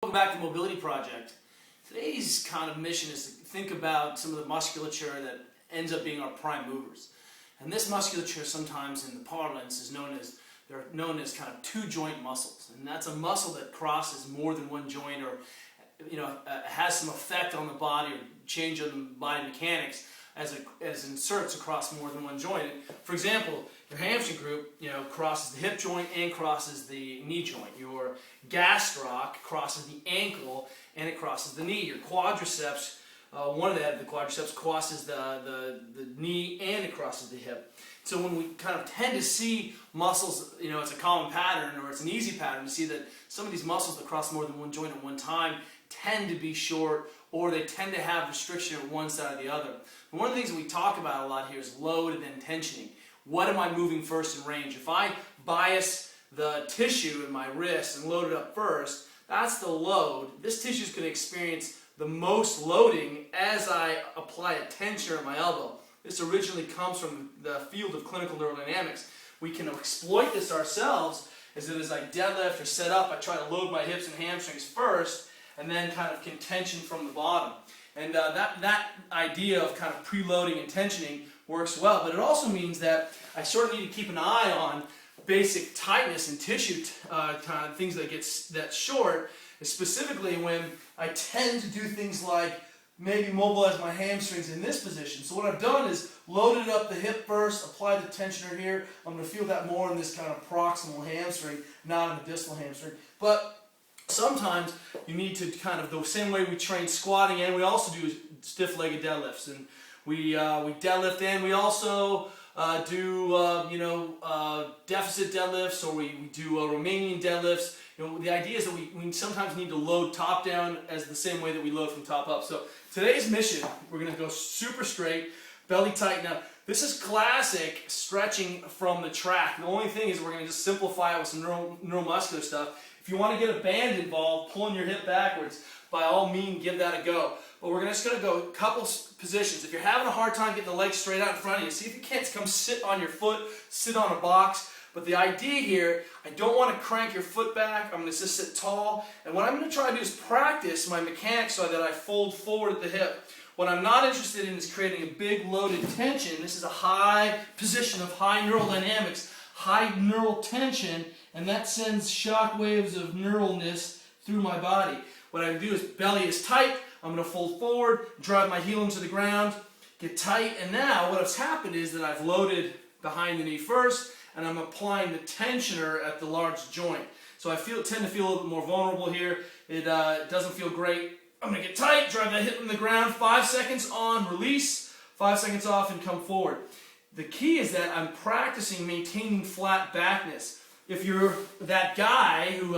Welcome back to Mobility Project. Today's kind of mission is to think about some of the musculature that ends up being our prime movers. And this musculature sometimes in the parlance is they're known as kind of two joint muscles. And that's a muscle that crosses more than one joint or has some effect on the body or change on the body mechanics as inserts across more than one joint. And for example, your hamstring group crosses the hip joint and crosses the knee joint. Your gastroc crosses the ankle and it crosses the knee. Your quadriceps, one of the quadriceps crosses the knee and it crosses the hip. So when we kind of tend to see muscles, it's a common pattern or it's an easy pattern to see that some of these muscles that cross more than one joint at one time tend to be short or they tend to have restriction at one side or the other. And one of the things that we talk about a lot here is load and then tensioning. What am I moving first in range? If I bias the tissue in my wrist and load it up first, that's the load. This tissue is going to experience the most loading as I apply a tension at my elbow. This originally comes from the field of clinical neurodynamics. We can exploit this ourselves as I deadlift or set up, I try to load my hips and hamstrings first and then kind of contention from the bottom. And that idea of kind of preloading and tensioning works well, but it also means that I sort of need to keep an eye on basic tightness and tissue kind of things that get that short, specifically when I tend to do things like maybe mobilize my hamstrings in this position. So what I've done is loaded up the hip first, applied the tensioner here. I'm going to feel that more in this kind of proximal hamstring, not in the distal hamstring. But sometimes you need to kind of, the same way we train squatting and we also do stiff-legged deadlifts. And we deadlift and we also do deficit deadlifts, or we do Romanian deadlifts. The idea is that we sometimes need to load top down as the same way that we load from top up. So today's mission, we're going to go super straight, belly tight. Now this is classic stretching from the track. The only thing is we're going to just simplify it with some neuromuscular stuff. If you want to get a band involved, pulling your hip backwards, by all means give that a go. But we're just going to go a couple positions. If you're having a hard time getting the legs straight out in front of you, see if you can't come sit on your foot, sit on a box. But the idea here, I don't want to crank your foot back. I'm going to just sit tall. And what I'm going to try to do is practice my mechanics so that I fold forward at the hip. What I'm not interested in is creating a big loaded tension. This is a high position of high neural dynamics, high neural tension, and that sends shock waves of neuralness through my body. What I do is belly is tight. I'm going to fold forward, drive my heel into the ground, get tight, and now what has happened is that I've loaded behind the knee first, and I'm applying the tensioner at the large joint. So I tend to feel a little bit more vulnerable here. It doesn't feel great. I'm going to get tight, drive that hip in the ground, 5 seconds on, release, 5 seconds off, and come forward. The key is that I'm practicing maintaining flat backness. If you're that guy who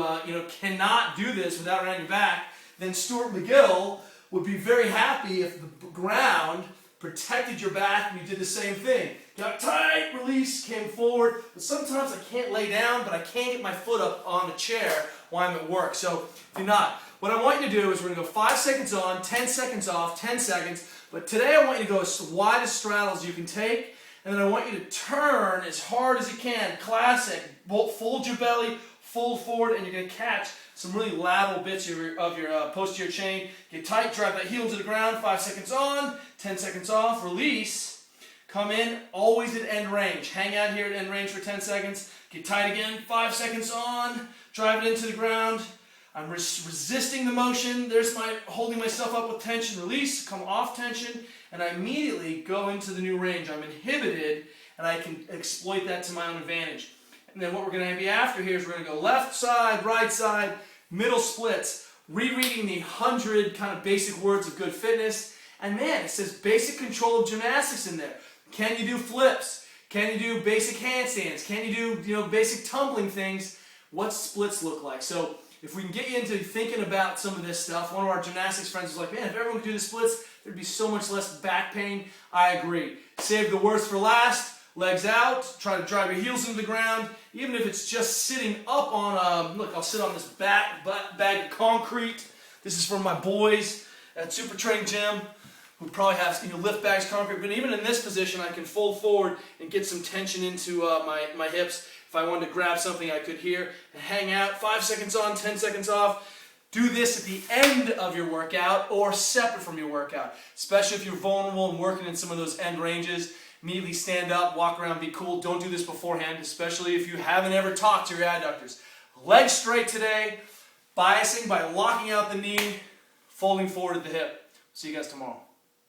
cannot do this without running your back, then Stuart McGill would be very happy if the ground protected your back and you did the same thing. Got tight, release, came forward. But sometimes I can't lay down, but I can't get my foot up on the chair while I'm at work. So if you're not, what I want you to do is we're going to go 5 seconds on, 10 seconds off, 10 seconds. But today I want you to go as wide a straddle as you can take. And then I want you to turn as hard as you can. Classic. Fold your belly, fold forward, and you're going to catch some really lateral bits of your posterior chain. Get tight, drive that heel to the ground, 5 seconds on, 10 seconds off, release. Come in, always at end range. Hang out here at end range for 10 seconds. Get tight again, 5 seconds on, drive it into the ground. I'm resisting the motion. There's my holding myself up with tension, release, come off tension, and I immediately go into the new range. I'm inhibited, and I can exploit that to my own advantage. And then what we're going to be after here is we're going to go left side, right side, middle splits, rereading the 100 kind of basic words of good fitness. And man, it says basic control of gymnastics in there. Can you do flips? Can you do basic handstands? Can you do basic tumbling things? What splits look like? So if we can get you into thinking about some of this stuff, one of our gymnastics friends was like, man, if everyone could do the splits, there'd be so much less back pain. I agree. Save the worst for last. Legs out, try to drive your heels into the ground, even if it's just sitting up on look, I'll sit on this bag of concrete. This is from my boys at Super Training Gym, who probably have lift bags, concrete, but even in this position, I can fold forward and get some tension into my hips. If I wanted to grab something I could here and hang out, 5 seconds on, 10 seconds off. Do this at the end of your workout or separate from your workout, especially if you're vulnerable and working in some of those end ranges. Immediately stand up, walk around, be cool. Don't do this beforehand, especially if you haven't ever talked to your adductors. Legs straight today, biasing by locking out the knee, folding forward at the hip. See you guys tomorrow.